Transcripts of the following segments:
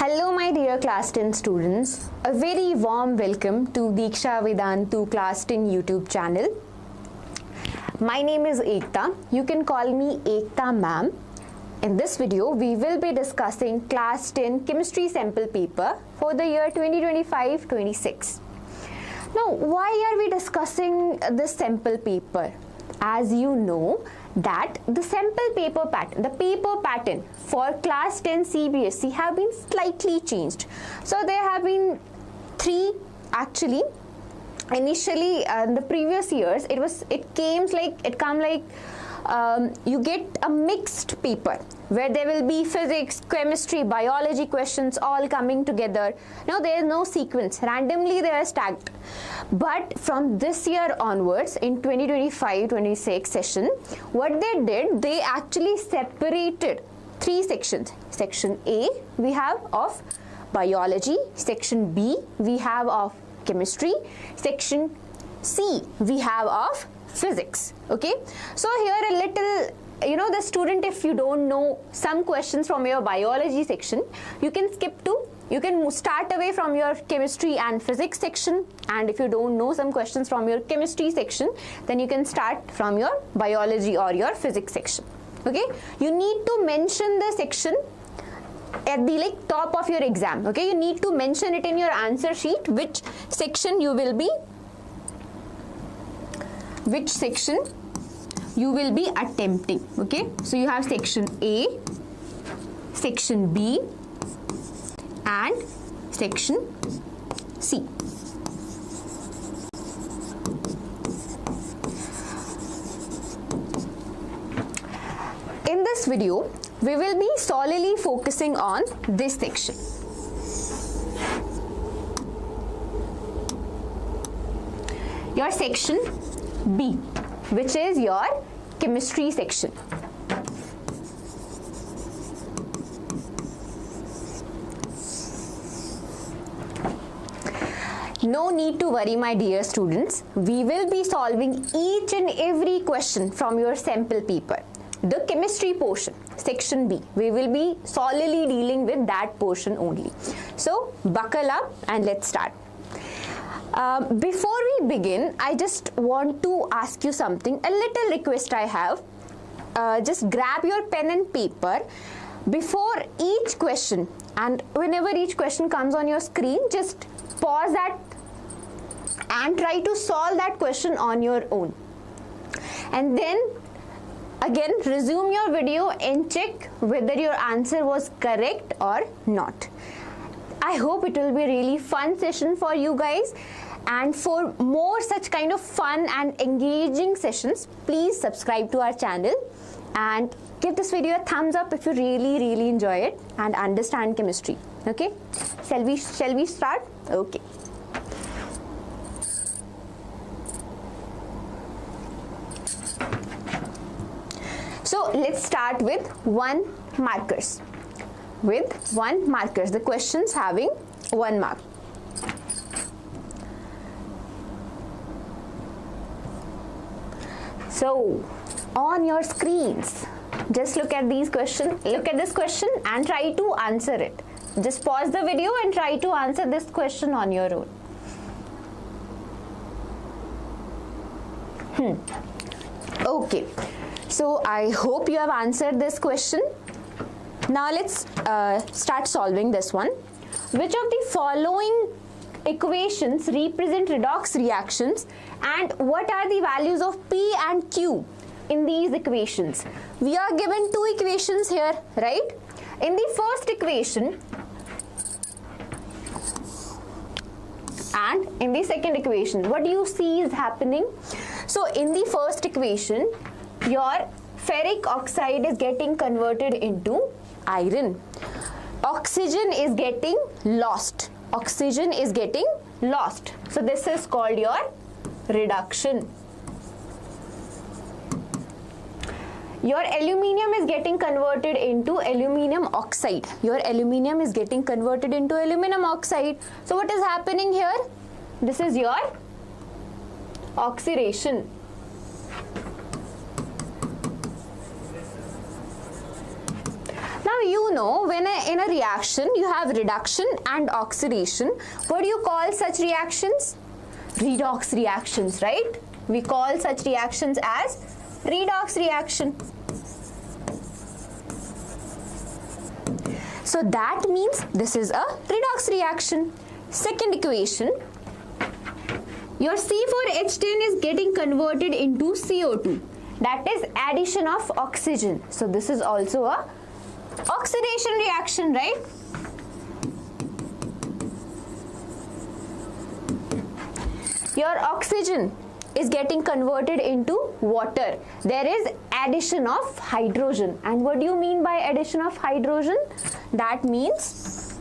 Hello my dear class 10 students, a very warm welcome to Deeksha Vedantu class 10 YouTube channel. My name is Ekta, you can call me Ekta Ma'am. In this video, we will be discussing class 10 chemistry sample paper for the year 2025-26. Now, why are we discussing this sample paper? As you know that the sample paper pattern, the paper pattern for class 10 CBSE have been slightly changed. So there have been three actually. Initially in the previous years you get a mixed paper where there will be physics, chemistry, biology questions all coming together. Now there is no sequence, randomly they are stacked. But from this year onwards, in 2025-26 session, what they did, they actually separated three sections. Section A we have of biology, section B we have of chemistry, section C we have of physics. Okay, so here a little, the student, if you don't know some questions from your biology section, you can start away from your chemistry and physics section, and if you don't know some questions from your chemistry section, then you can start from your biology or your physics section. Okay, you need to mention the section at the top of your exam. Okay, you need to mention it in your answer sheet which section you will be attempting. Okay, so you have section A, section B and section C. In this video, we will be solely focusing on this section. Your section B, which is your chemistry section. No need to worry my dear students, we will be solving each and every question from your sample paper. The chemistry portion, section B, we will be solely dealing with that portion only. So buckle up and let's start. Before we begin, I just want to ask you something, a little request I have. Just grab your pen and paper before each question, and whenever each question comes on your screen, just pause that and try to solve that question on your own. And then again resume your video and check whether your answer was correct or not. I hope it will be a really fun session for you guys, and for more such kind of fun and engaging sessions, please subscribe to our channel and give this video a thumbs up if you really enjoy it and understand chemistry. Okay, shall we start? Okay. So let's start with 1 markers. With 1 markers, the questions having 1 mark. So on your screens, just look at these questions. Look at this question and try to answer it. Just pause the video and try to answer this question on your own. Okay. So I hope you have answered this question. Now let's start solving this one. Which of the following equations represent redox reactions, and what are the values of P and Q in these equations? We are given 2 equations here, right? In the first equation and in the second equation, what do you see is happening? So in the first equation, your ferric oxide is getting converted into iron. Oxygen is getting lost. Oxygen is getting lost. So this is called your reduction. Your aluminium is getting converted into aluminium oxide. Your aluminium is getting converted into aluminum oxide. So what is happening here? This is your oxidation. Now Now you know when in a reaction you have reduction and oxidation. What do you call such reactions? Redox reactions, right? We call such reactions as redox reaction. So that means this is a redox reaction. Second equation, your C4H10 is getting converted into CO2. That is addition of oxygen. So this is also a oxidation reaction, right? Your oxygen is getting converted into water. There is addition of hydrogen. And what do you mean by addition of hydrogen? That means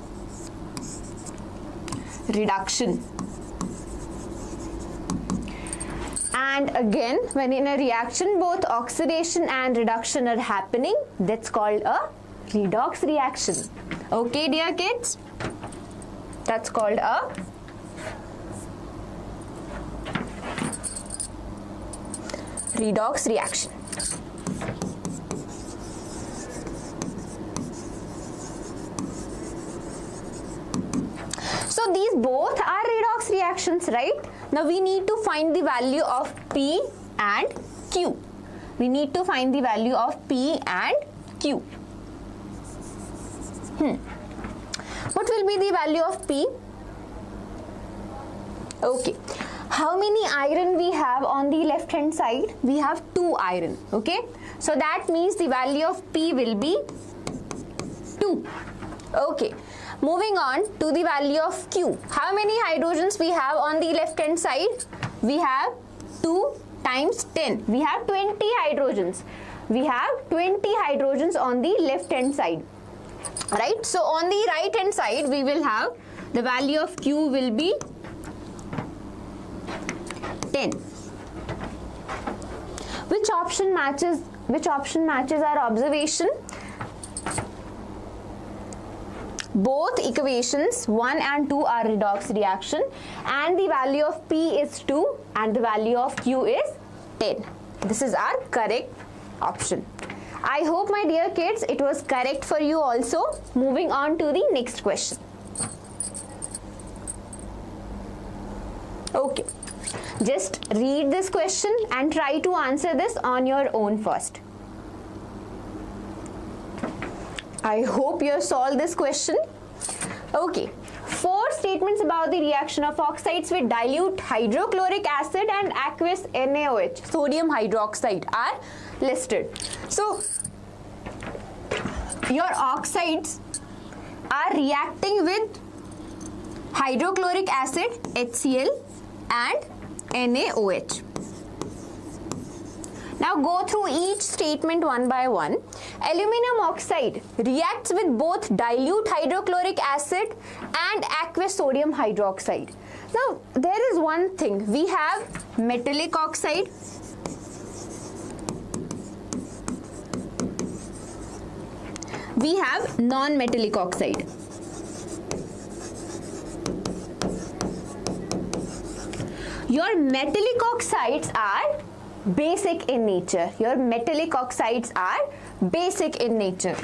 reduction. And again, when in a reaction both oxidation and reduction are happening, that's called a redox reaction. Okay, dear kids? That's called a redox reaction. So these both are redox reactions, right? Now we need to find the value of P and Q. We need to find the value of P and Q. What will be the value of P? Okay. How many iron we have on the left hand side? We have 2 iron. Okay. So that means the value of P will be 2. Okay. Moving on to the value of Q. How many hydrogens we have on the left hand side? We have 2 times 10. We have 20 hydrogens. We have 20 hydrogens on the left hand side. Right? So on the right hand side we will have the value of Q will be 10. Which option matches our observation? Both equations 1 and 2 are redox reaction and the value of P is 2 and the value of Q is 10. This is our correct option. I hope, my dear kids, it was correct for you also. Moving on to the next question. Okay, just read this question and try to answer this on your own first. I hope you have solved this question. Okay, 4 statements about the reaction of oxides with dilute hydrochloric acid and aqueous NaOH, sodium hydroxide, are listed. So, your oxides are reacting with hydrochloric acid, HCl, and NaOH. Now go through each statement one by one. Aluminum oxide reacts with both dilute hydrochloric acid and aqueous sodium hydroxide. Now there is one thing. We have metallic oxide, we have non-metallic oxide. Your metallic oxides are basic in nature. Your metallic oxides are basic in nature,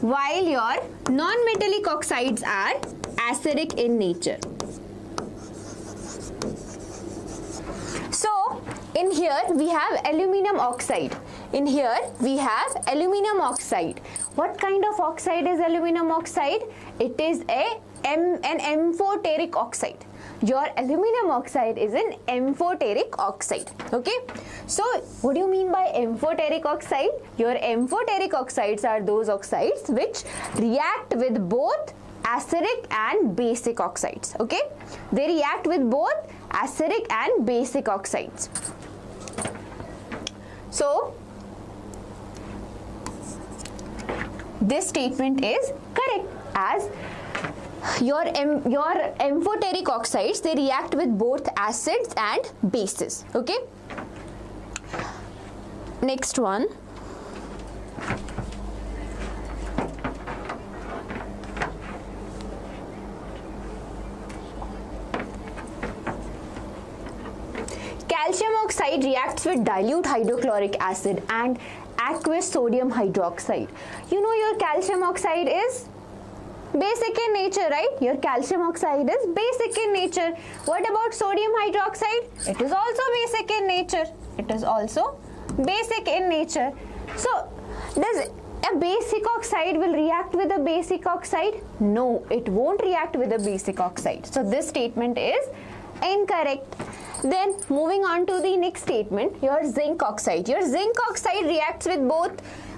while your non-metallic oxides are acidic in nature. So, in here we have aluminum oxide. In here we have aluminum oxide. What kind of oxide is aluminum oxide? It is an amphoteric oxide. Your aluminum oxide is an amphoteric oxide. Okay. So, what do you mean by amphoteric oxide? Your amphoteric oxides are those oxides which react with both acidic and basic oxides. Okay. They react with both acidic and basic oxides. So, this statement is correct, as your amphoteric oxides, they react with both acids and bases. Okay. Next one. Calcium oxide reacts with dilute hydrochloric acid and aqueous sodium hydroxide. You know your calcium oxide is basic in nature, right? Your calcium oxide is basic in nature. What about sodium hydroxide? It is also basic in nature. It is also basic in nature. So, does a basic oxide will react with a basic oxide? No, it won't react with a basic oxide. So, this statement is incorrect. Then, moving on to the next statement, your zinc oxide. Your zinc oxide reacts with both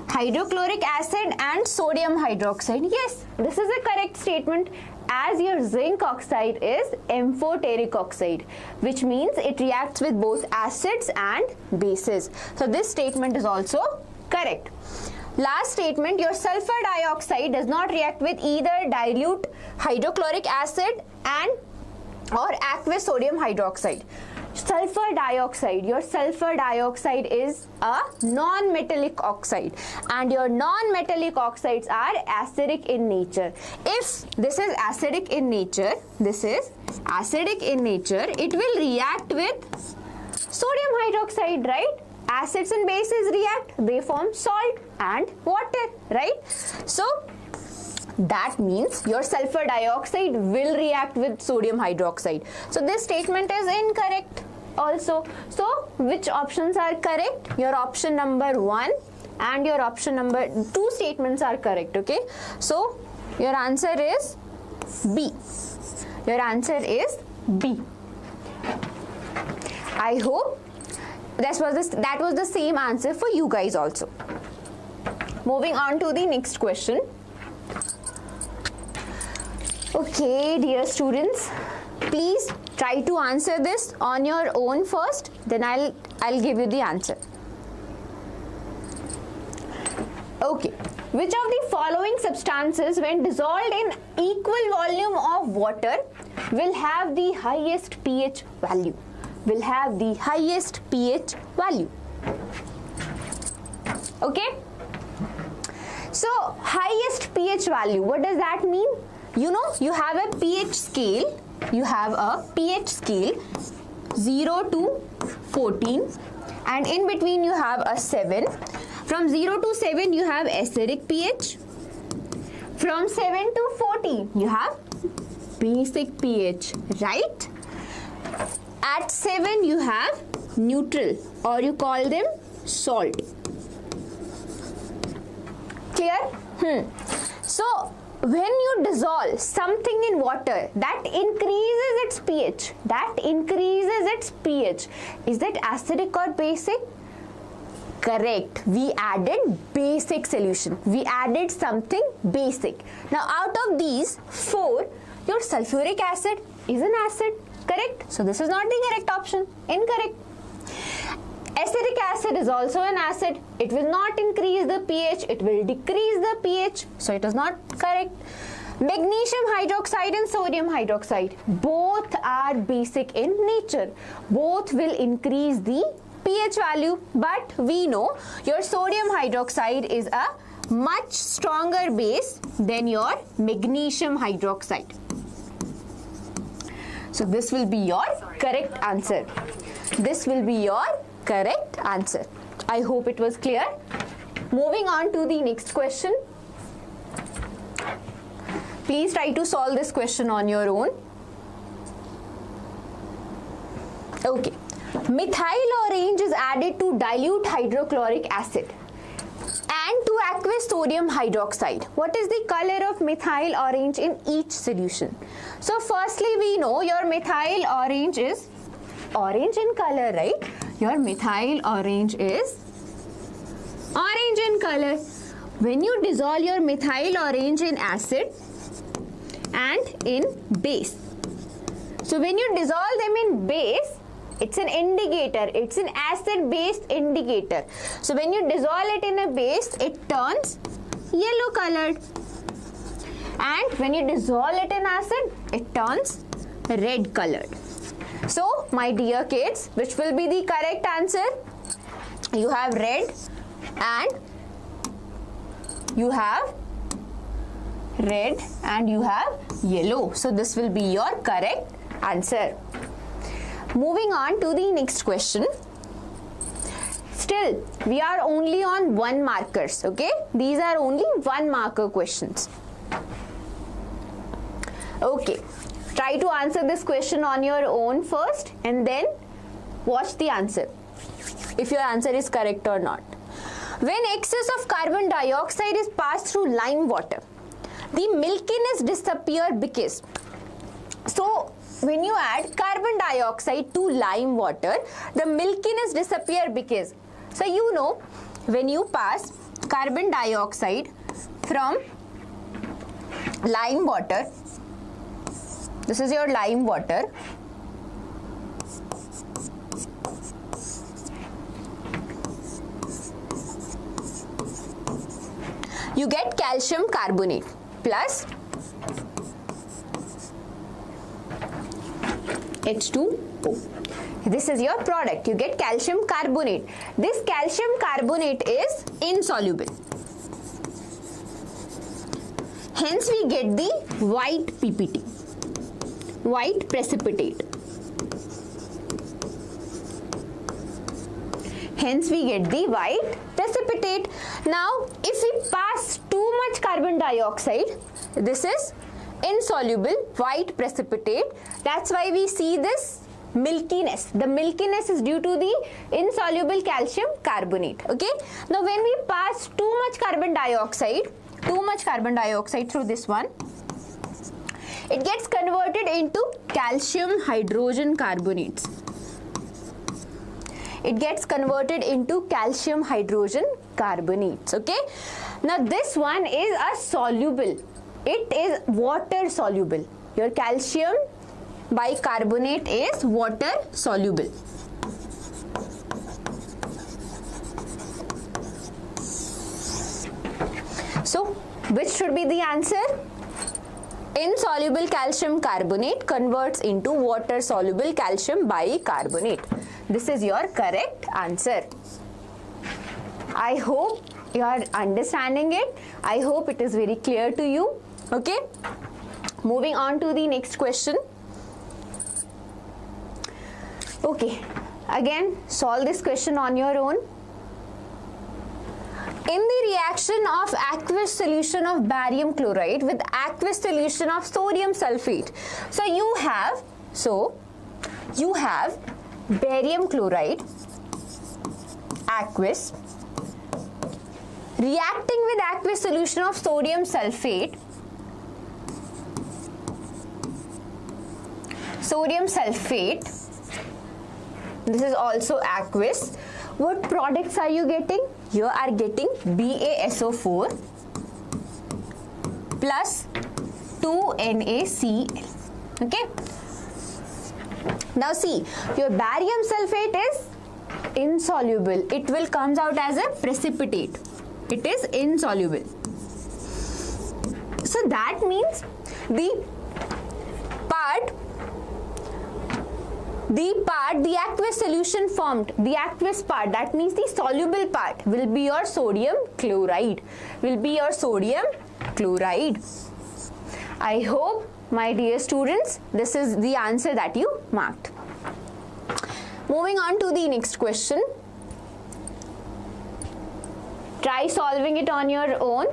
hydrochloric acid and sodium hydroxide. Yes, this is a correct statement, as your zinc oxide is amphoteric oxide, which means it reacts with both acids and bases. So this statement is also correct. Last statement, your sulfur dioxide does not react with either dilute hydrochloric acid and or aqueous sodium hydroxide. Sulfur dioxide, your sulfur dioxide is a non-metallic oxide, and your non-metallic oxides are acidic in nature. If this is acidic in nature, it will react with sodium hydroxide, right? Acids and bases react, they form salt and water, right? So that means your sulfur dioxide will react with sodium hydroxide. So this statement is incorrect also. So which options are correct? Your option number 1 and your option number 2 statements are correct, okay? So your answer is B. Your answer is B. I hope that was the same answer for you guys also. Moving on to the next question. Okay, dear students, please try to answer this on your own first, then I'll give you the answer. Okay, which of the following substances when dissolved in equal volume of water will have the highest pH value? Will have the highest pH value. Okay? So, highest pH value, what does that mean? You know, you have a pH scale. You have a pH scale 0 to 14, and in between you have a 7. From 0 to 7 you have acidic pH. From 7 to 14 you have basic pH, right? At 7 you have neutral, or you call them salt. Clear? So when you dissolve something in water, that increases its pH. Is that acidic or basic? Correct. We added basic solution. We added something basic. Now out of these 4, your sulfuric acid is an acid. Correct? So this is not the correct option. Incorrect. Acidic acid is also an acid. It will not increase the pH. It will decrease the pH. So it is not correct. Magnesium hydroxide and sodium hydroxide, both are basic in nature. Both will increase the pH value. But we know your sodium hydroxide is a much stronger base than your magnesium hydroxide. So this will be your correct answer. This will be your correct answer. I hope it was clear. Moving on to the next question. Please try to solve this question on your own. Okay. Methyl orange is added to dilute hydrochloric acid and to aqueous sodium hydroxide. What is the color of methyl orange in each solution? So firstly, we know your methyl orange is orange in color, right? Your methyl orange is orange in color. When you dissolve your methyl orange in acid and in base. So when you dissolve them in base, it's an indicator. It's an acid-based indicator. So when you dissolve it in a base, it turns yellow colored. And when you dissolve it in acid, it turns red colored. So my dear kids, which will be the correct answer? You have red and you have yellow. So this will be your correct answer. Moving on to the next question. still we are only on 1 markers, okay? These are only 1 marker questions. Okay, try to answer this question on your own first and then watch the answer, if your answer is correct or not. When excess of carbon dioxide is passed through lime water, the milkiness disappears because, so when you add carbon dioxide to lime water, the milkiness disappears because, so you know, when you pass carbon dioxide from lime water, this is your lime water, you get calcium carbonate plus H2O. This is your product. You get calcium carbonate. This calcium carbonate is insoluble. Hence we get the white PPT, white precipitate. Hence we get the white precipitate. Now if we pass too much carbon dioxide, this is insoluble white precipitate. That's why we see this milkiness. The milkiness is due to the insoluble calcium carbonate. Okay. Now when we pass too much carbon dioxide through this one, it gets converted into calcium hydrogen carbonates. It gets converted into calcium hydrogen carbonates. Okay. Now this one is a soluble. It is water soluble. Your calcium bicarbonate is water soluble. So which should be the answer? Insoluble calcium carbonate converts into water soluble calcium bicarbonate. This is your correct answer. I hope you are understanding it. I hope it is very clear to you. Okay. Moving on to the next question. Okay. Again, solve this question on your own. In the reaction of aqueous solution of barium chloride with aqueous solution of sodium sulfate, so you have barium chloride, aqueous, reacting with aqueous solution of sodium sulfate, this is also aqueous. What products are you getting? You are getting BaSO4 plus 2NaCl. Okay. Now see, your barium sulfate is insoluble. It will comes out as a precipitate. It is insoluble. So that means the aqueous solution formed, the aqueous part, that means the soluble part will be your sodium chloride. I hope, my dear students, this is the answer that you marked. Moving on to the next question. Try solving it on your own.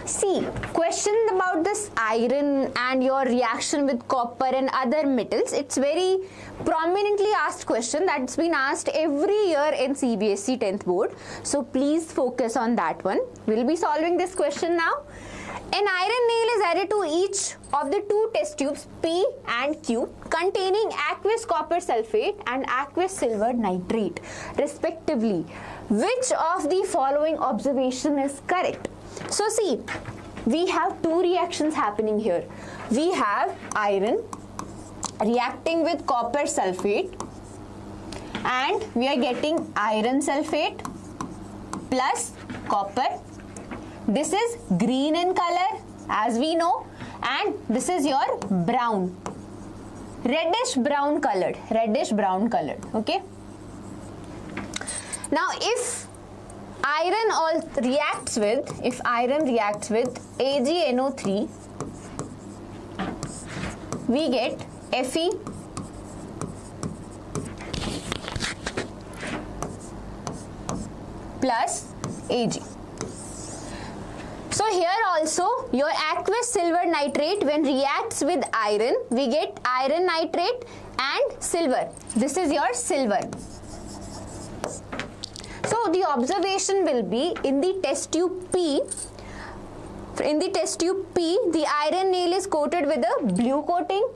See, question about this iron and your reaction with copper and other metals. It's very prominently asked question that's been asked every year in CBSE 10th board. So please focus on that one. We'll be solving this question now. An iron nail is added to each of the 2 test tubes P and Q containing aqueous copper sulfate and aqueous silver nitrate respectively. Which of the following observation is correct? So see, we have 2 reactions happening here. We have iron reacting with copper sulfate and we are getting iron sulfate plus copper. This is green in color as we know, and this is your brown, reddish brown colored. Okay. Now if iron reacts with AgNO3, we get Fe plus Ag. So here also your aqueous silver nitrate when reacts with iron, we get iron nitrate and silver. This is your silver. So the observation will be in the test tube P. In the test tube P, the iron nail is coated with a blue coating.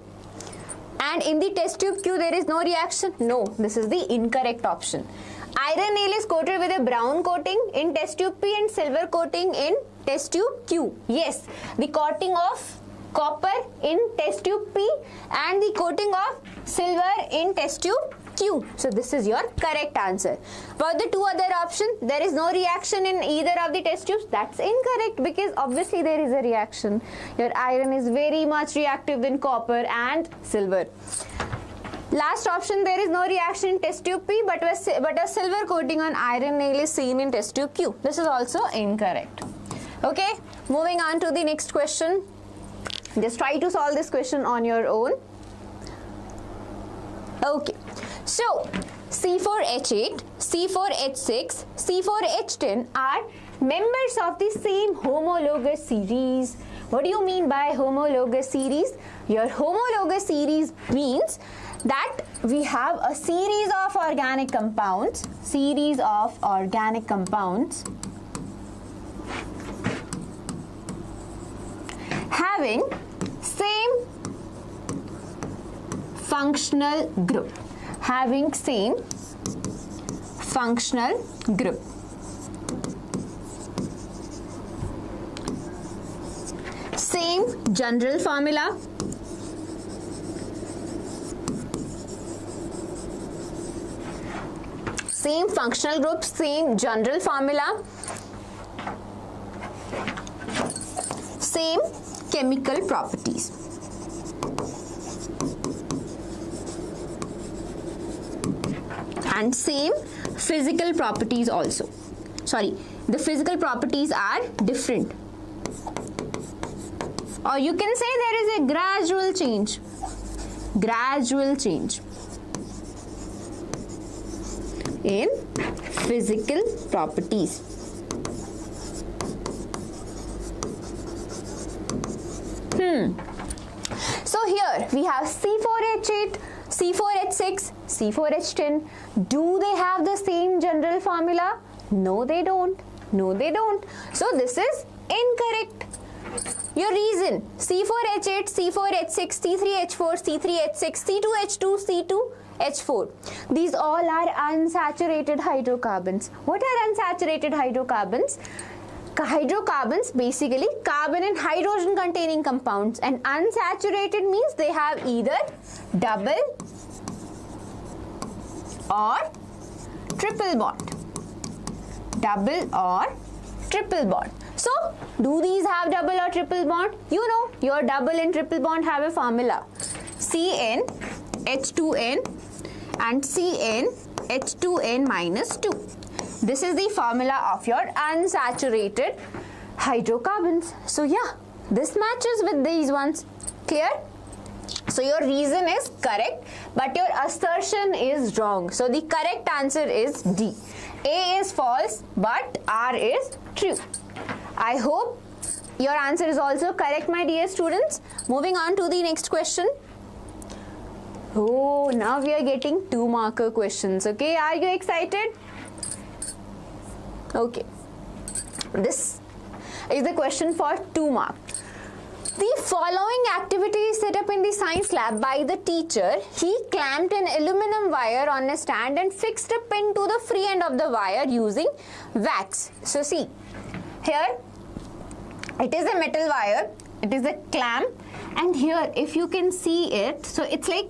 And in the test tube Q, there is no reaction. No, this is the incorrect option. Iron nail is coated with a brown coating in test tube P and silver coating in test tube Q. Yes, the coating of copper in test tube P and the coating of silver in test tube Q. So this is your correct answer. For the two other options, there is no reaction in either of the test tubes. That's incorrect because obviously there is a reaction. Your iron is very much reactive in copper and silver. Last option, there is no reaction in test tube P, but a silver coating on iron nail is seen in test tube Q. This is also incorrect. Okay, moving on to the next question. Just try to solve this question on your own. Okay, so C4H8, C4H6, C4H10 are members of the same homologous series. What do you mean by homologous series? Your homologous series means that we have a series of organic compounds, having same functional group, same general formula, same functional group, same general formula, same chemical properties. And same physical properties also. Sorry, the physical properties are different. Or you can say there is a gradual change. In physical properties. So here we have C4H8, C4H6, C4H10. Do they have the same general formula? No, they don't. So this is incorrect. Your reason: C4H8, C4H6, C3H4, C3H6, C2H2, C2H4. These all are unsaturated hydrocarbons. What are unsaturated hydrocarbons? Hydrocarbons, basically carbon and hydrogen containing compounds, and unsaturated means they have either double or triple bond. So, do these have double or triple bond? You know, your double and triple bond have a formula: CN H2N and CN H2N minus 2. This is the formula of your unsaturated hydrocarbons. So yeah, this matches with these ones. Clear? So your reason is correct, but your assertion is wrong. So the correct answer is D. A is false, but R is true. I hope your answer is also correct, my dear students. Moving on to the next question. Oh, now we are getting 2-marker questions. Okay, are you excited? Okay, this is the question for 2 marks. The following activity is set up in the science lab by the teacher. He clamped an aluminum wire on a stand and fixed a pin to the free end of the wire using wax. So see, here it is a metal wire, it is a clamp, and here if you can see it, so it's like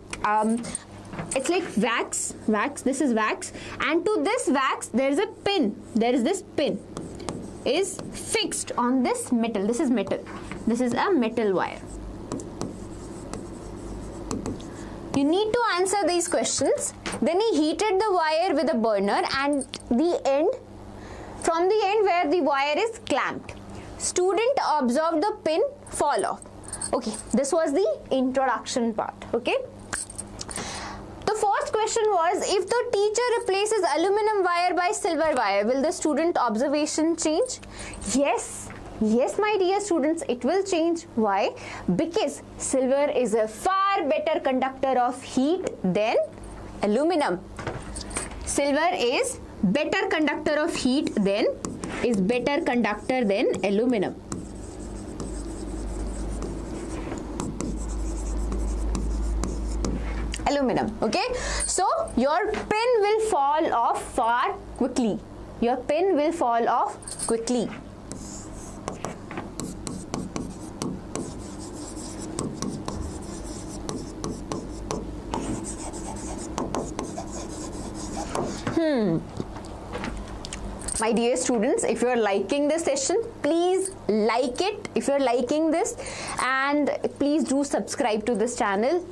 wax, this is wax, and to this wax there is a pin, this pin is fixed on this metal. This is metal, this is a metal wire. You need to answer these questions. Then he heated the wire with a burner and from the end where the wire is clamped. Student observed the pin fall off. Okay, this was the introduction part. Okay. The first question was, if the teacher replaces aluminum wire by silver wire, will the student observation change? Yes. Yes, my dear students, it will change. Why? Because silver is a far better conductor of heat than aluminum. Silver is better conductor of heat than aluminum. Okay, so your pen will fall off far quickly. Your pen will fall off quickly. My dear students, if you are liking this session, please like it if you are liking this, and please do subscribe to this channel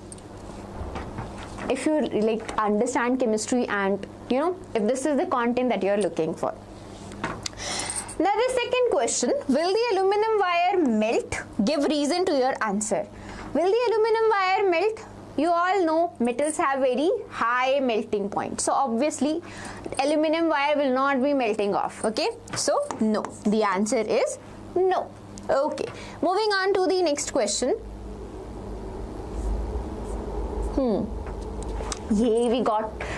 if you understand chemistry, and if this is the content that you are looking for. Now the second question, will the aluminum wire melt? Give reason to your answer. Will the aluminum wire melt? You all know metals have very high melting point. So obviously aluminum wire will not be melting off. Okay. So no. The answer is no. Okay. Moving on to the next question. Yeah,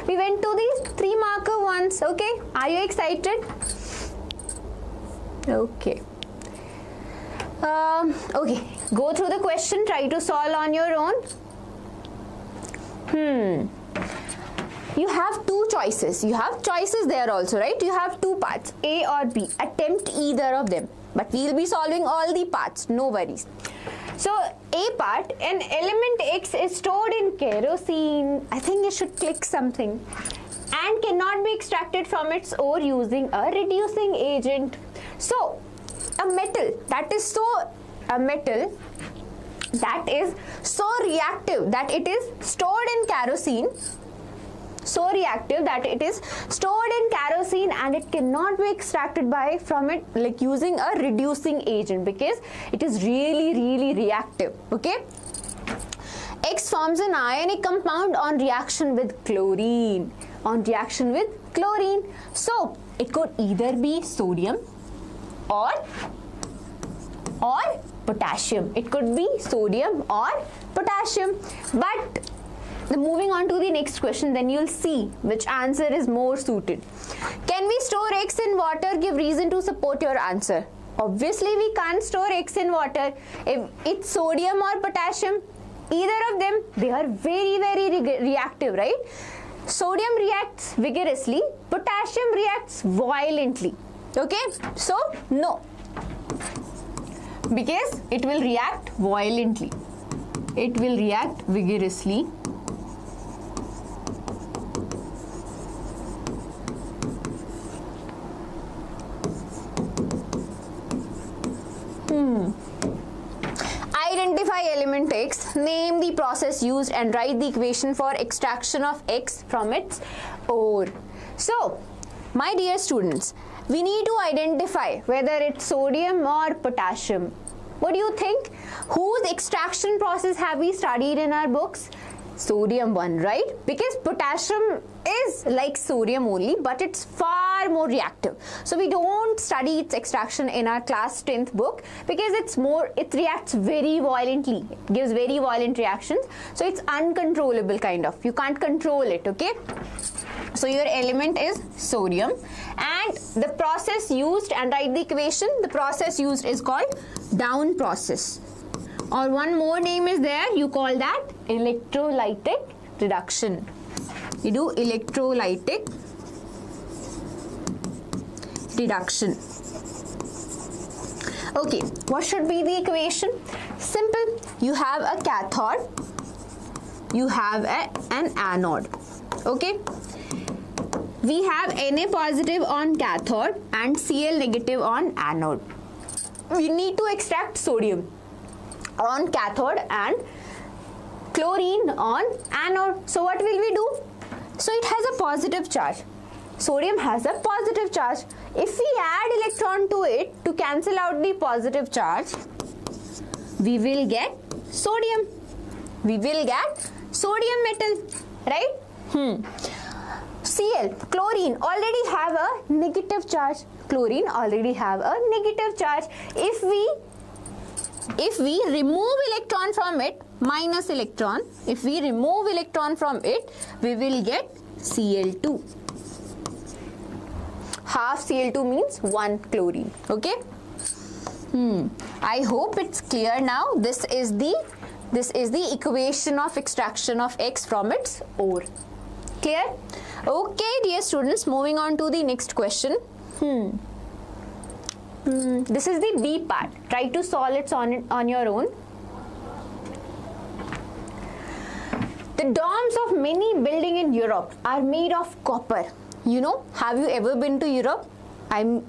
we went to the 3 marker ones. Okay. Are you excited? Okay. Okay. Go through the question. Try to solve on your own. You have 2 choices. You have choices there also, right? You have 2 parts, A or B. Attempt either of them. But we will be solving all the parts. No worries. So, A part, an element X is stored in kerosene. I think you should click something. And cannot be extracted from its ore using a reducing agent. So, a metal that is so reactive that it is stored in kerosene, and it cannot be extracted from it using a reducing agent, because it is really reactive. Okay, X forms an ionic compound on reaction with chlorine. So it could either be sodium or potassium. It could be sodium or potassium. But moving on to the next question, then you'll see which answer is more suited. Can we store X in water? Give reason to support your answer. Obviously, we can't store X in water. If it's sodium or potassium, either of them, they are very reactive, right? Sodium reacts vigorously, potassium reacts violently. Okay, so no, because it will react violently. It will react vigorously. Identify element X, name the process used, and write the equation for extraction of X from its ore. So, my dear students, we need to identify whether it's sodium or potassium. What do you think? Whose extraction process have we studied in our books? Sodium one, right? Because potassium is like sodium only, but it's far more reactive. So we don't study its extraction in our class 10th book, because it reacts very violently, gives very violent reactions. So it's uncontrollable kind of. You can't control it, okay? So your element is sodium, and the process used, and write the equation, the process used is called down process. Or one more name is there, you call that electrolytic reduction. You do electrolytic reduction. Okay, what should be the equation? Simple. You have a cathode, you have an anode. Okay. We have Na positive on cathode and Cl negative on anode. We need to extract sodium on cathode and chlorine on anode. So what will we do? So it has a positive charge. Sodium has a positive charge. If we add electron to it to cancel out the positive charge, we will get sodium. We will get sodium metal, right? Cl, chlorine, already have a negative charge. Chlorine already have a negative charge. If we remove electron from it, minus electron, if we remove electron from it, we will get Cl2. Half Cl2 means 1 chlorine. Okay. I hope it's clear now. This is the equation of extraction of X from its ore. Clear? Okay, dear students, moving on to the next question. This is the B part. Try to solve it on your own. The domes of many buildings in Europe are made of copper. You know, have you ever been to Europe? I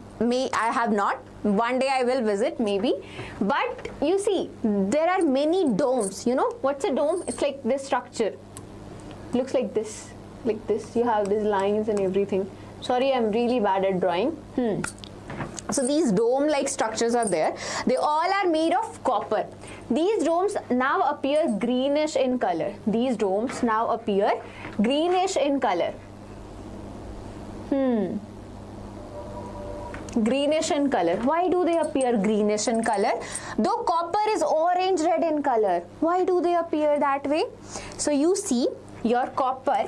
have not. One day I will visit, maybe. But you see, there are many domes. You know, what's a dome? It's like this structure. Looks like this. Like this. You have these lines and everything. Sorry, I'm really bad at drawing. So these dome-like structures are there. They all are made of copper. These domes now appear greenish in color. These domes now appear greenish in color. Greenish in color. Why do they appear greenish in color? Though copper is orange red in color. Why do they appear that way? So you see, your copper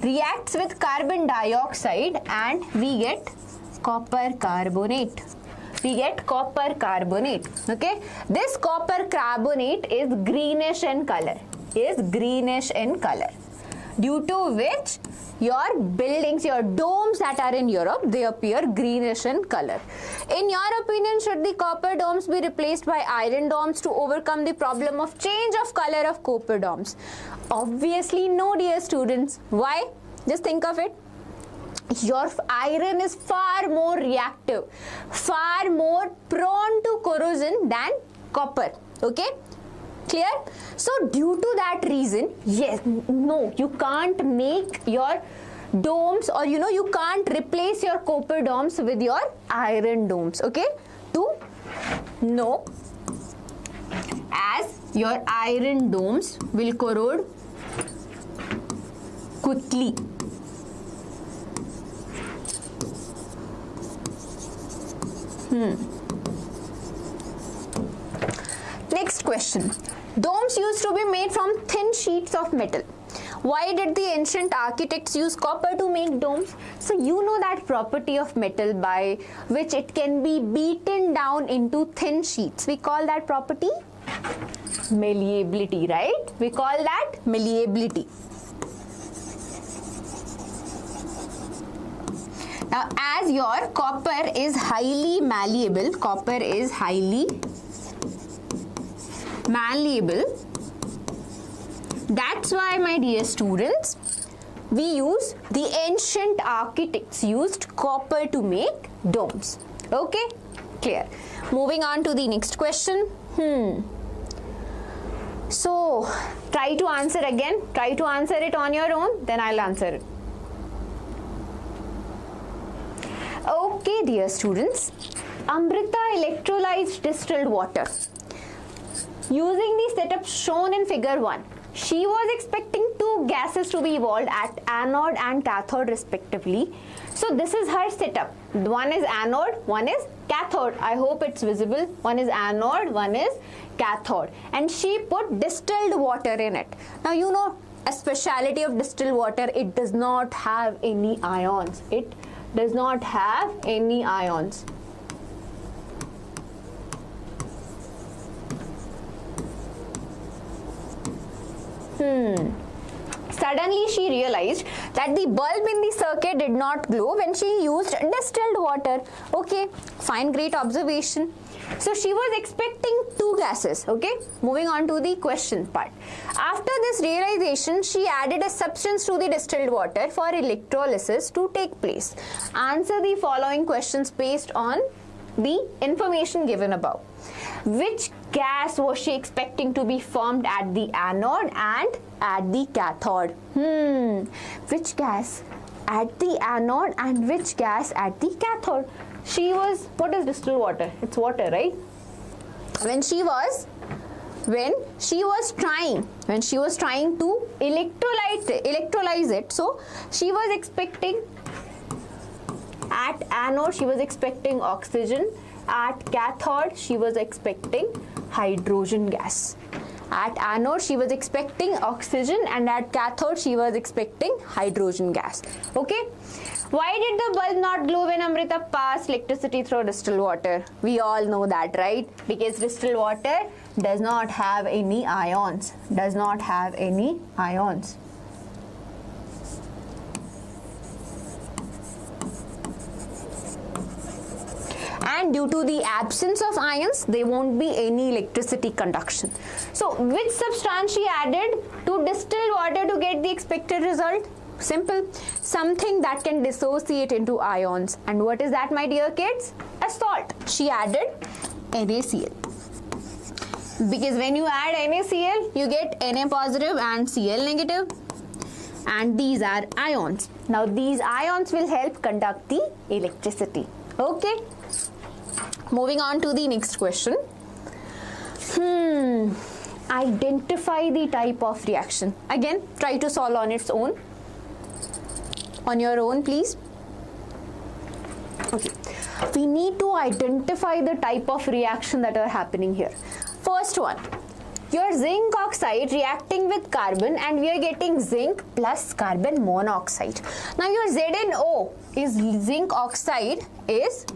reacts with carbon dioxide and we get copper carbonate. We get copper carbonate. Okay. This copper carbonate is greenish in color. Due to which your buildings, your domes that are in Europe, they appear greenish in color. In your opinion, should the copper domes be replaced by iron domes to overcome the problem of change of color of copper domes? Obviously no, dear students. Why? Just think of it. Your iron is far more reactive, far more prone to corrosion than copper. Okay? Clear? So due to that reason, yes, no, you can't make your domes, or you can't replace your copper domes with your iron domes. Okay? No, as your iron domes will corrode quickly. Next question. Domes used to be made from thin sheets of metal. Why did the ancient architects use copper to make domes? So you know that property of metal by which it can be beaten down into thin sheets. We call that property malleability, right? We call that malleability. Now, as your copper is highly malleable, that's why, my dear students, the ancient architects used copper to make domes. Okay? Clear. Moving on to the next question. So, try to answer again. Try to answer it on your own, then I'll answer it. Okay, dear students. Amrita electrolyzed distilled water. Using the setup shown in figure 1, she was expecting two gases to be evolved at anode and cathode respectively. So this is her setup. One is anode, one is cathode. I hope it's visible. One is anode, one is cathode. And she put distilled water in it. Now you know a speciality of distilled water, it does not have any ions. It does not have any ions. Suddenly she realized that the bulb in the circuit did not glow when she used distilled water. Okay, fine, great observation. So she was expecting two gases. Okay, moving on to the question part. After this realization, she added a substance to the distilled water for electrolysis to take place. Answer the following questions based on the information given above. Which gas was she expecting to be formed at the anode and at the cathode? Which gas at the anode and which gas at the cathode? What is distilled water? It's water, right? When she was when she was trying to electrolyze it, so she was expecting at anode she was expecting oxygen, at cathode she was expecting hydrogen gas. At anode she was expecting oxygen and at cathode she was expecting hydrogen gas. Okay. Why did the bulb not glow when Amrita passed electricity through distilled water? We all know that, right? Because distilled water does not have any ions. Does not have any ions. And due to the absence of ions, there won't be any electricity conduction. So, which substance she added to distilled water to get the expected result? Simple. Something that can dissociate into ions. And what is that, my dear kids? A salt. She added NaCl. Because when you add NaCl, you get Na positive and Cl negative. And these are ions. Now, these ions will help conduct the electricity. Okay. Moving on to the next question. Identify the type of reaction. Again, try to solve on its own. On your own, please. Okay. We need to identify the type of reaction that are happening here. First one. Your zinc oxide reacting with carbon and we are getting zinc plus carbon monoxide. Now your ZnO is zinc oxide is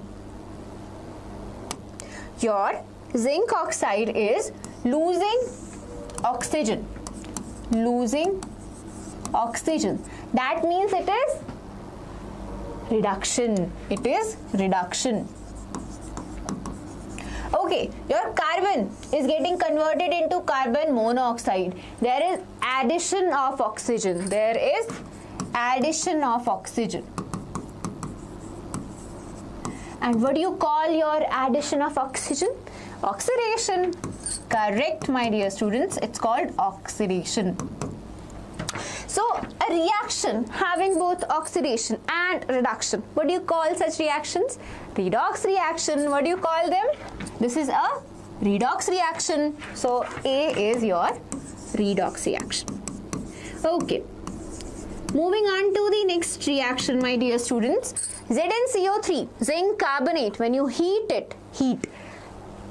your zinc oxide is losing oxygen. Losing oxygen. That means it is reduction. It is reduction. Okay, your carbon is getting converted into carbon monoxide. There is addition of oxygen. There is addition of oxygen. And what do you call your addition of oxygen? Oxidation. Correct, my dear students. It's called oxidation. So, a reaction having both oxidation and reduction. What do you call such reactions? Redox reaction. What do you call them? This is a redox reaction. So, A is your redox reaction. Okay. Moving on to the next reaction, my dear students. ZnCO3, zinc carbonate, when you heat it,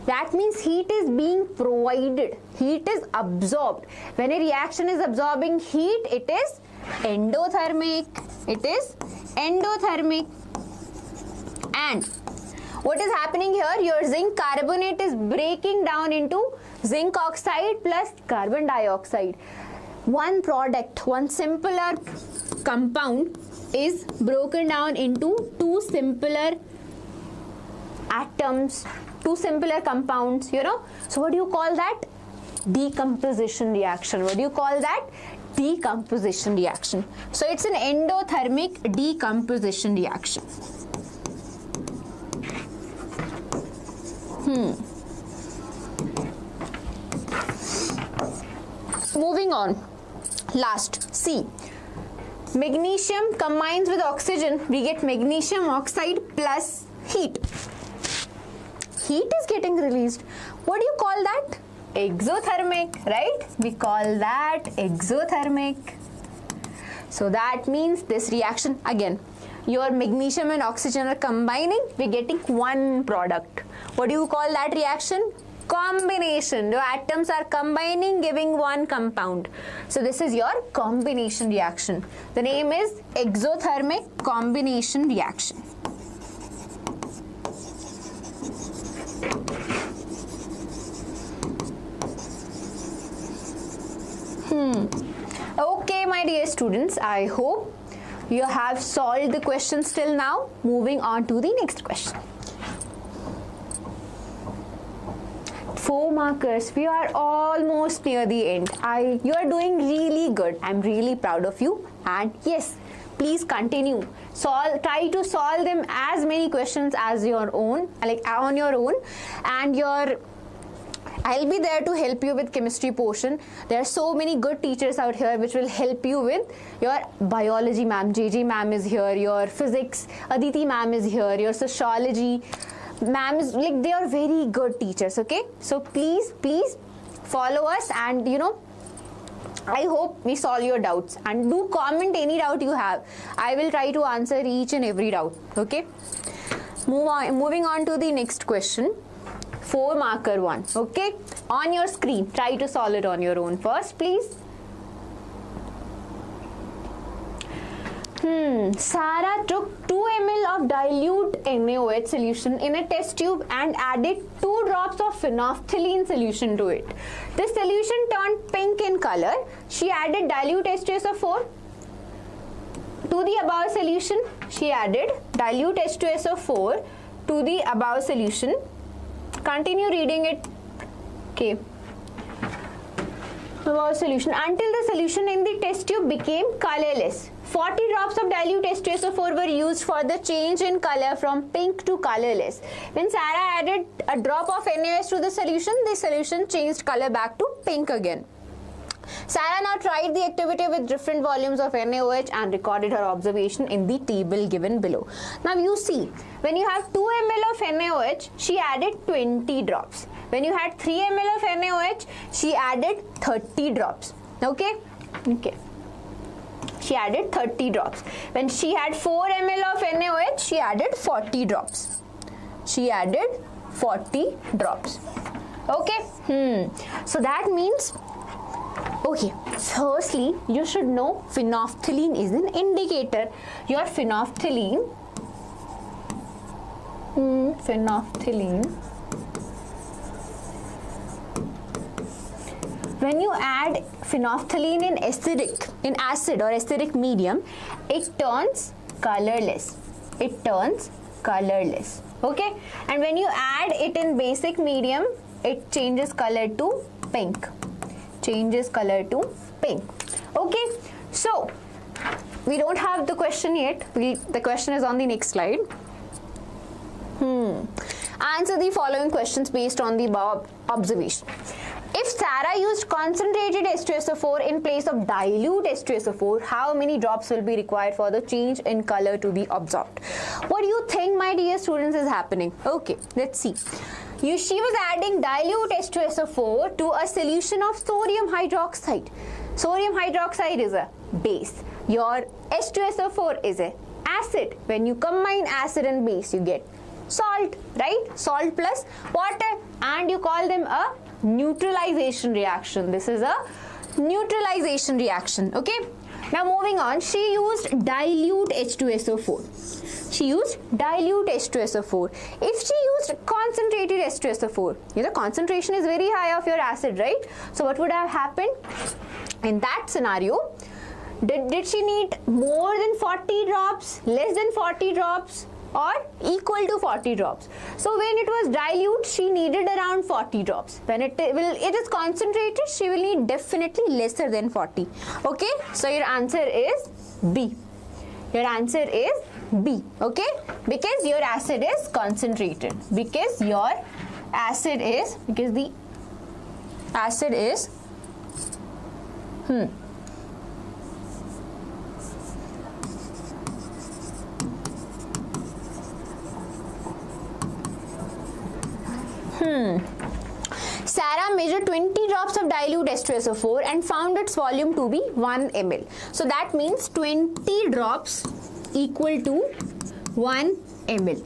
that means heat is being provided, heat is absorbed. When a reaction is absorbing heat, it is endothermic. It is endothermic. And what is happening here? Your zinc carbonate is breaking down into zinc oxide plus carbon dioxide. One product, one simpler compound is broken down into two simpler atoms, two simpler compounds, So what do you call that? Decomposition reaction. What do you call that? Decomposition reaction. So it's an endothermic decomposition reaction. Moving on. Last, C. Magnesium combines with oxygen, we get magnesium oxide plus heat. Heat is getting released. What do you call that? Exothermic, right? We call that exothermic. So that means this reaction, again, your magnesium and oxygen are combining, we're getting one product. What do you call that reaction? Combination. The atoms are combining, giving one compound. So this is your combination reaction. The name is exothermic combination reaction. Okay, my dear students, I hope you have solved the questions till now. Moving on to the next question. 4 markers. We are almost near the end. You are doing really good. I'm really proud of you. And yes, please continue. Try to solve them as many questions as your own, on your own. And I'll be there to help you with chemistry portion. There are so many good teachers out here which will help you with your biology ma'am. JJ ma'am is here. Your physics, Aditi ma'am is here. Your sociology ma'am is they are very good teachers. Okay, so please follow us, and I hope we solve your doubts, and do comment any doubt you have. I will try to answer each and every doubt. Okay, moving on to the next question. 4 marker one. Okay, on your screen, try to solve it on your own first, please. Sarah took 2 ml of dilute NaOH solution in a test tube and added 2 drops of phenolphthalein solution to it. The solution turned pink in color. She added dilute H2SO4 to the above solution. She added dilute H2SO4 to the above solution. Continue reading it. Okay. Above solution until the solution in the test tube became colorless. 40 drops of dilute H2SO4 were used for the change in color from pink to colorless. When Sarah added a drop of NaOH to the solution changed color back to pink again. Sarah now tried the activity with different volumes of NaOH and recorded her observation in the table given below. Now you see, when you have 2 ml of NaOH, she added 20 drops. When you had 3 ml of NaOH, she added 30 drops. Okay? Okay. She added 30 drops. When she had 4 ml of NaOH, she added 40 drops. She added 40 drops. Okay? So that means, okay, firstly, you should know phenolphthalein is an indicator. Your phenolphthalein, when you add phenolphthalein in acid or acidic medium, it turns colorless. It turns colorless. Okay? And when you add it in basic medium, it changes color to pink. Changes color to pink. Okay? So, we don't have the question yet. The question is on the next slide. Answer the following questions based on the above observation. If Sarah used concentrated H2SO4 in place of dilute H2SO4, how many drops will be required for the change in color to be observed? What do you think, my dear students, is happening? Okay, let's see. She was adding dilute H2SO4 to a solution of sodium hydroxide. Sodium hydroxide is a base. Your H2SO4 is an acid. When you combine acid and base, you get salt, right? Salt plus water, and you call them a neutralization reaction. This is a neutralization reaction. Okay? Now moving on, she used dilute H2SO4. She used dilute H2SO4. If she used concentrated H2SO4, the concentration is very high of your acid, right? So what would have happened? In that scenario, did she need more than 40 drops, less than 40 drops, or equal to 40 drops? So when it was dilute, she needed around 40 drops. When it is concentrated, she will need definitely lesser than 40. Okay? So your answer is B. Your answer is B. Okay? Because your acid is concentrated. Because the acid is Sarah measured 20 drops of dilute H2SO4 and found its volume to be 1 ml. So that means 20 drops equal to 1 ml.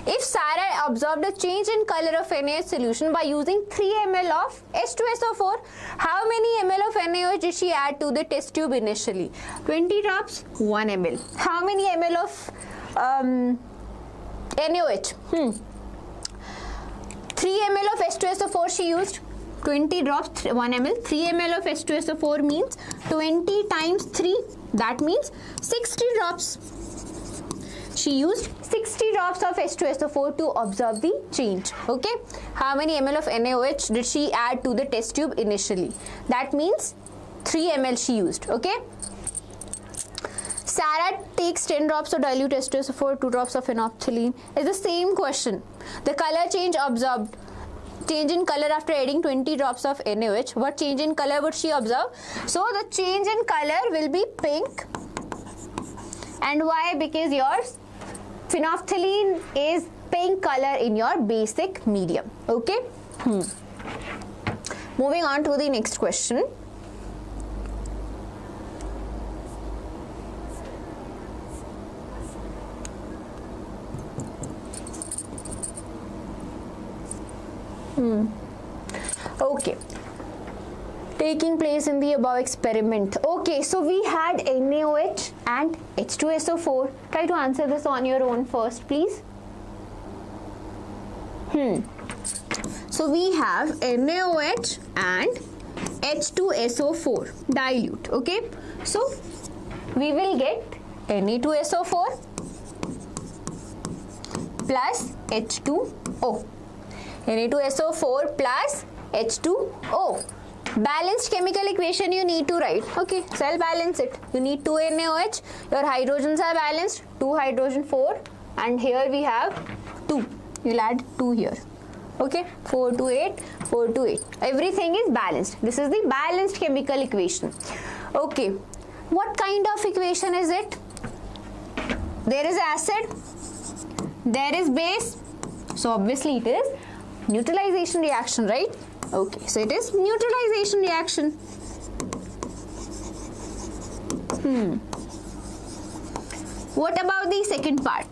If Sarah observed a change in color of NaOH solution by using 3 ml of H2SO4, how many ml of NaOH did she add to the test tube initially? 20 drops, 1 ml. How many ml of NaOH? 3 ml of H2SO4 she used. 20 drops, 1 ml. 3 ml of H2SO4 means 20 times 3. That means 60 drops. She used 60 drops of H2SO4 to observe the change. Okay. How many ml of NaOH did she add to the test tube initially? That means 3 ml she used. Okay. Sarah takes 10 drops of dilute H2SO4, 2 drops of phenolphthalein. It's the same question. The color change observed. Change in color after adding 20 drops of NaOH. What change in color would she observe? So the change in color will be pink. And why? Because your phenolphthalein is pink color in your basic medium. Okay. Moving on to the next question. Okay. Taking place in the above experiment. Okay, so we had NaOH and H2SO4. Try to answer this on your own first, please. So we have NaOH and H2SO4 dilute. Okay, so we will get Na2SO4 plus H2O. Na2SO4 plus H2O. Balanced chemical equation you need to write. Okay, so I'll balance it. You need 2 NaOH. Your hydrogens are balanced. 2 hydrogen 4. And here we have 2. You'll add 2 here. Okay, 4 to 8, 4 to 8. Everything is balanced. This is the balanced chemical equation. Okay, what kind of equation is it? There is acid. There is base. So obviously it is neutralization reaction, right? Okay, so it is neutralization reaction. What about the second part?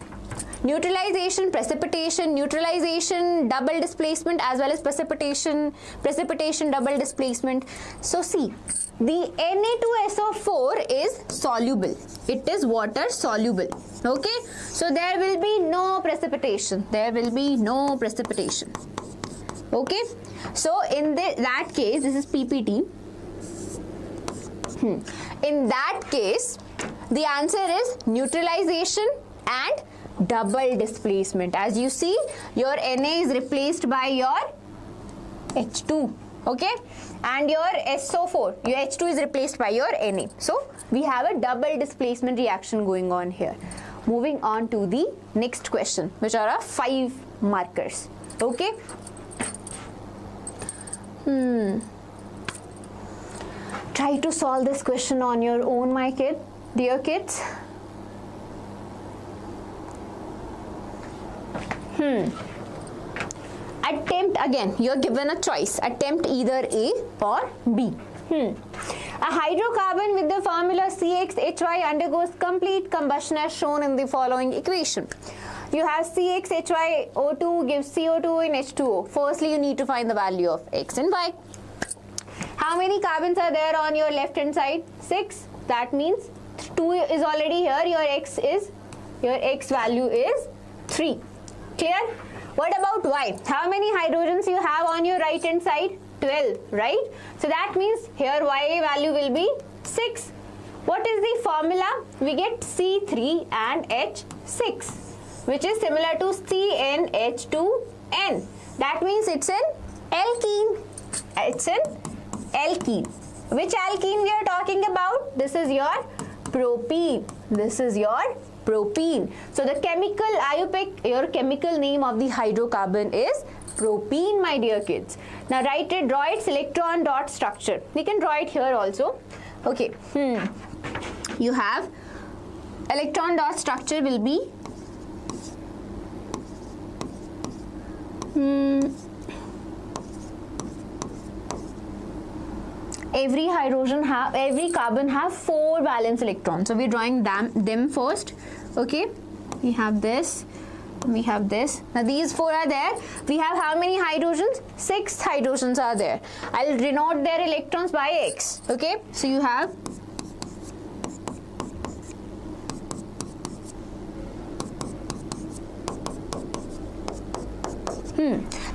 Neutralization, precipitation, neutralization, double displacement, as well as precipitation, double displacement. So see, the Na2SO4 is soluble. It is water soluble. Okay, so there will be no precipitation. There will be no precipitation. Okay, so in that case, this is PPT. In that case, the answer is neutralization and double displacement. As you see, your Na is replaced by your H2. Okay, and your SO4, your H2 is replaced by your Na. So we have a double displacement reaction going on here. Moving on to the next question, which are our 5 markers. Okay. Try to solve this question on your own, my dear kids. Attempt, again, you're given a choice. Attempt either A or B. A hydrocarbon with the formula CXHY undergoes complete combustion as shown in the following equation. You have CXHYO2 gives CO2 in H2O. Firstly, you need to find the value of X and Y. How many carbons are there on your left hand side? 6. That means 2 is already here. Your X value is 3. Clear? What about Y? How many hydrogens you have on your right hand side? 12, right? So that means here Y value will be 6. What is the formula? We get C3 and H6, which is similar to CnH2n. That means it's an alkene. It's an alkene. Which alkene we are talking about? This is your propene. This is your propene. So the chemical, your chemical name of the hydrocarbon is propene, my dear kids. Now write it, draw its electron dot structure. We can draw it here also. Okay. You have electron dot structure will be every carbon have 4 valence electrons. So we're drawing them first. Okay, we have this, we have this. Now these 4 are there. We have how many hydrogens? 6 hydrogens are there. I'll denote their electrons by X. Okay, so you have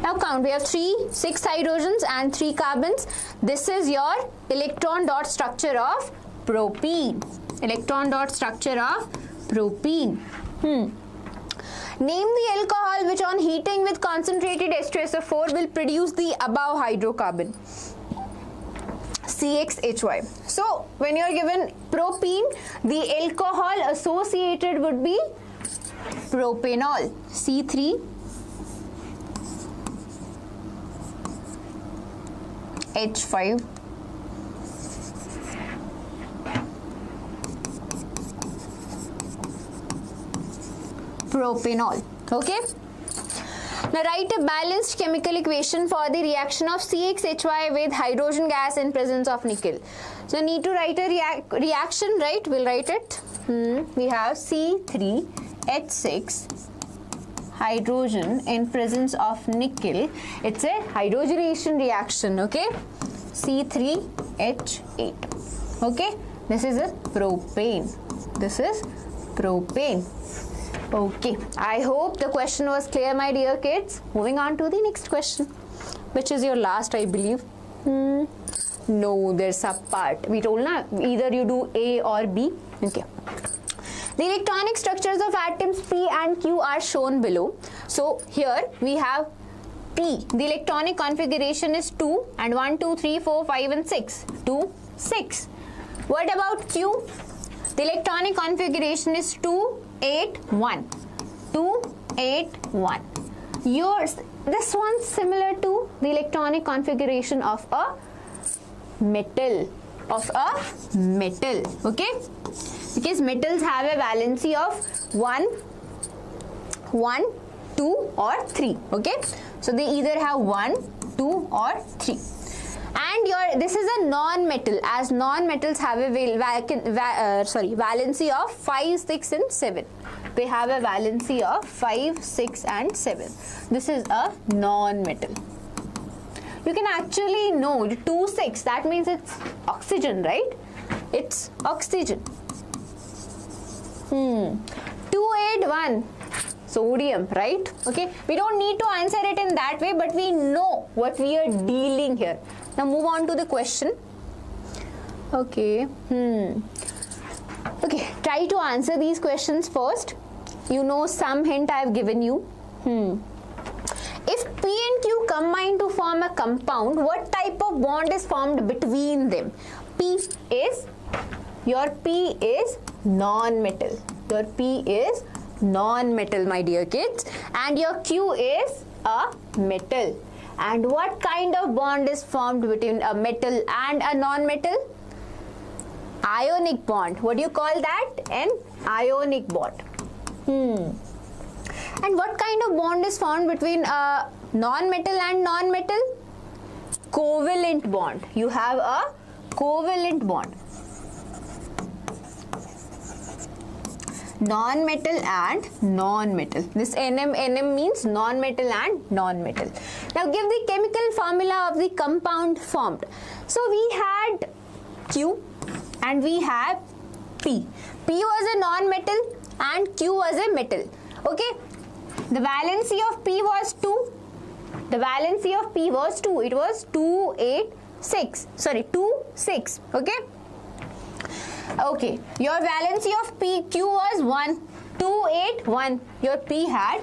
Now count. We have 6 hydrogens and 3 carbons. This is your electron dot structure of propene. Electron dot structure of propene. Name the alcohol which on heating with concentrated H2SO4 will produce the above hydrocarbon. CXHY. So when you are given propene, the alcohol associated would be propanol. C3 H5 propanol. Okay, Now write a balanced chemical equation for the reaction of CXHY with hydrogen gas in presence of nickel. So need to write a reaction, right? We'll write it. We have C3H6 hydrogen in presence of nickel. It's a hydrogenation reaction, okay? C3H8. Okay, this is a propane. This is propane. Okay, I hope the question was clear, my dear kids. Moving on to the next question, which is your last, I believe. No, there's a part. We told na, either you do A or B. Okay. The electronic structures of atoms P and Q are shown below. So here we have P. The electronic configuration is 2 and 1, 2, 3, 4, 5 and 6. 2, 6. What about Q? The electronic configuration is 2, 8, 1. 2, 8, 1. Yours, this one's similar to the electronic configuration of a metal. Okay? Because metals have a valency of 1, 2 or 3. Okay? So they either have 1, 2 or 3. And this is a non-metal, as non-metals have a valency of 5, 6 and 7. They have a valency of 5, 6 and 7. This is a non-metal. You can actually know 2, 6, that means it's oxygen, right? It's oxygen. 2, 8, 1. Sodium, right? Okay, we don't need to answer it in that way, but we know what we are dealing here. Now move on to the question. Okay. Okay, try to answer these questions first. You know some hint I have given you. If P and Q combine to form a compound, what type of bond is formed between them? Your P is non-metal. Your P is non-metal, my dear kids, and your Q is a metal. And what kind of bond is formed between a metal and a non-metal? Ionic bond. What do you call that? An ionic bond. And what kind of bond is formed between a non-metal and non-metal? Covalent bond. You have a covalent bond. Non-metal and non-metal. This NM means non-metal and non-metal. Now give the chemical formula of the compound formed. So we had Q and we have P. P was a non-metal and Q was a metal. Okay. The valency of P was 2. The valency of P was 2. It was 2, 8, 6. Sorry, 2, 6. Okay. Okay, your valency of PQ was 1, 2, 8, 1. Your P had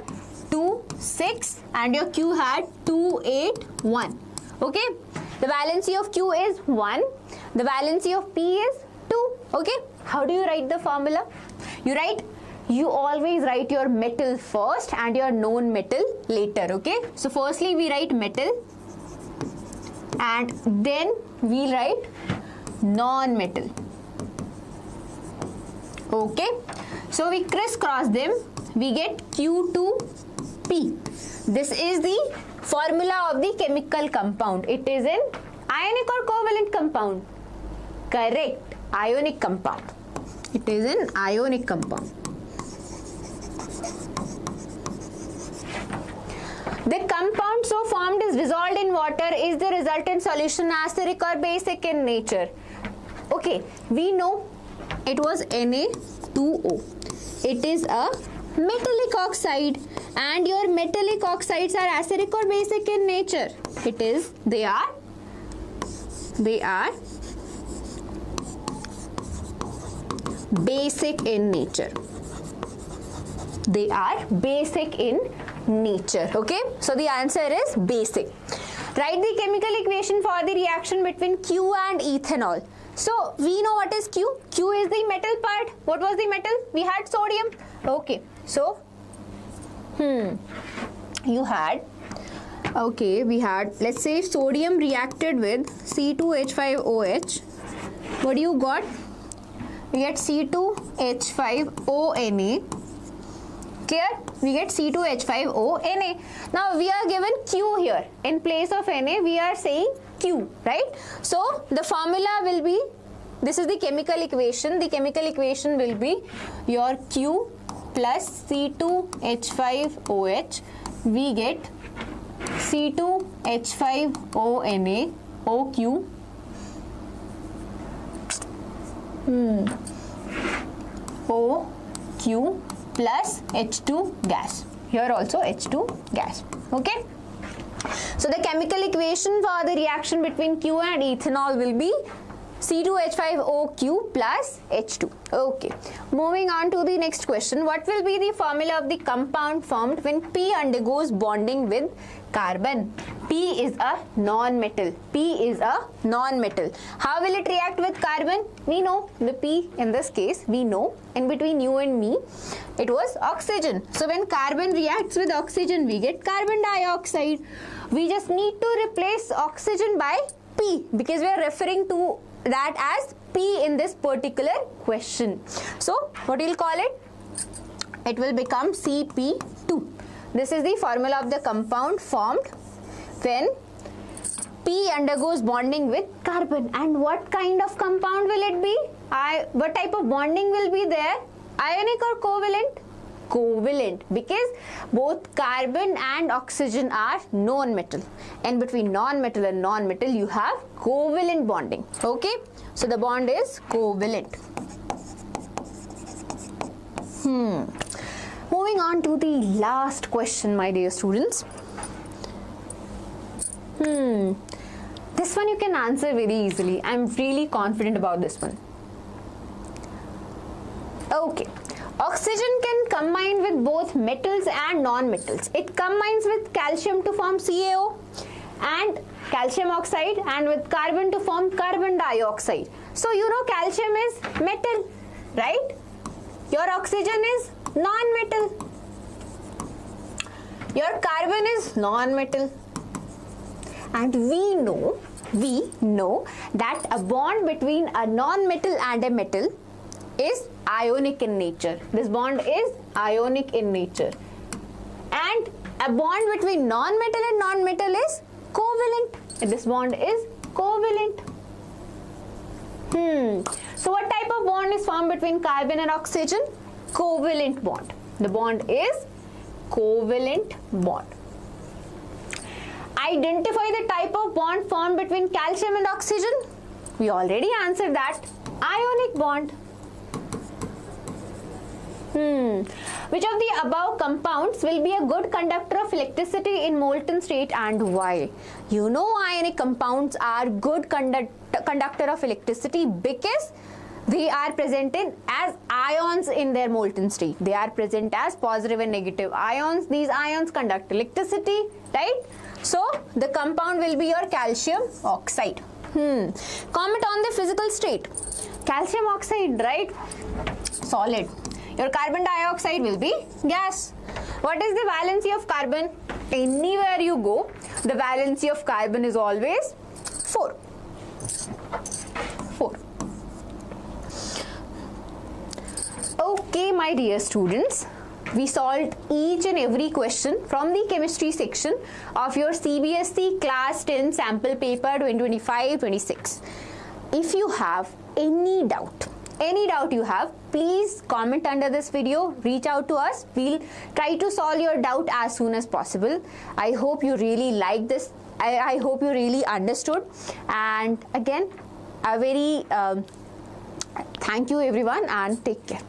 2, 6 and your Q had 2, 8, 1. Okay, the valency of Q is 1. The valency of P is 2. Okay, how do you write the formula? You always write your metal first and your known metal later. Okay, so firstly we write metal and then we write non-metal. Okay, so we crisscross them, we get Q2P. This is the formula of the chemical compound. It is an ionic or covalent compound? Correct, ionic compound. It is an ionic compound. The compound so formed is dissolved in water. Is the resultant solution acidic or basic in nature? Okay, we know it was Na2O. It is a metallic oxide, and your metallic oxides are acidic or basic in nature? They are basic in nature. They are basic in nature. Okay, so the answer is basic. Write the chemical equation for the reaction between Q and ethanol. So we know what is Q. Q is the metal part. What was the metal? We had sodium. Okay, so we had, let's say sodium reacted with C2H5OH. What do you got? We get C2H5ONA. Clear? we get C2H5O Na. Now we are given Q here. In place of Na, we are saying Q, right? So the formula will be, this is the chemical equation. The chemical equation will be your Q plus C2H5OH. We get C2H5ONa OQ OQ plus H2 gas. Here also H2 gas. Okay. So the chemical equation for the reaction between Q and ethanol will be C2H5OQ plus H2. Okay. Moving on to the next question. What will be the formula of the compound formed when P undergoes bonding with carbon? P is a non-metal. P is a non-metal. How will it react with carbon? We know the P in this case, we know. In between you and me, it was oxygen. So when carbon reacts with oxygen, we get carbon dioxide. We just need to replace oxygen by P because we are referring to that as P in this particular question. So what you'll call it? It will become CP2. This is the formula of the compound formed when P undergoes bonding with carbon. And what kind of compound will it be? What type of bonding will be there? Ionic or covalent? Covalent, because both carbon and oxygen are non-metal, and between non-metal and non-metal you have covalent bonding. Okay, so the bond is covalent. Moving on to the last question, my dear students. This one you can answer very easily. I'm really confident about this one. Okay. Oxygen can combine with both metals and non-metals. It combines with calcium to form CaO and calcium oxide, and with carbon to form carbon dioxide. So you know calcium is metal, right? Your oxygen is non-metal. Your carbon is non-metal. And we know that a bond between a non-metal and a metal is ionic in nature. This bond is ionic in nature. And a bond between non-metal and non-metal is covalent. This bond is covalent. So what type of bond is formed between carbon and oxygen? Covalent bond. The bond is covalent bond. Identify the type of bond formed between calcium and oxygen. We already answered that. Ionic bond. Which of the above compounds will be a good conductor of electricity in molten state and why? You know ionic compounds are good conductor of electricity because they are presented as ions in their molten state. They are present as positive and negative ions. These ions conduct electricity, right? So the compound will be your calcium oxide. Comment on the physical state. Calcium oxide, right? Solid. Your carbon dioxide will be gas. What is the valency of carbon? Anywhere you go, the valency of carbon is always 4. 4. Okay, my dear students, we solved each and every question from the chemistry section of your CBSE class 10 sample paper 2025-26. If you have any doubt you have, please comment under this video, reach out to us. We'll try to solve your doubt as soon as possible. I hope you really like this. I hope you really understood. And again, a very thank you everyone and take care.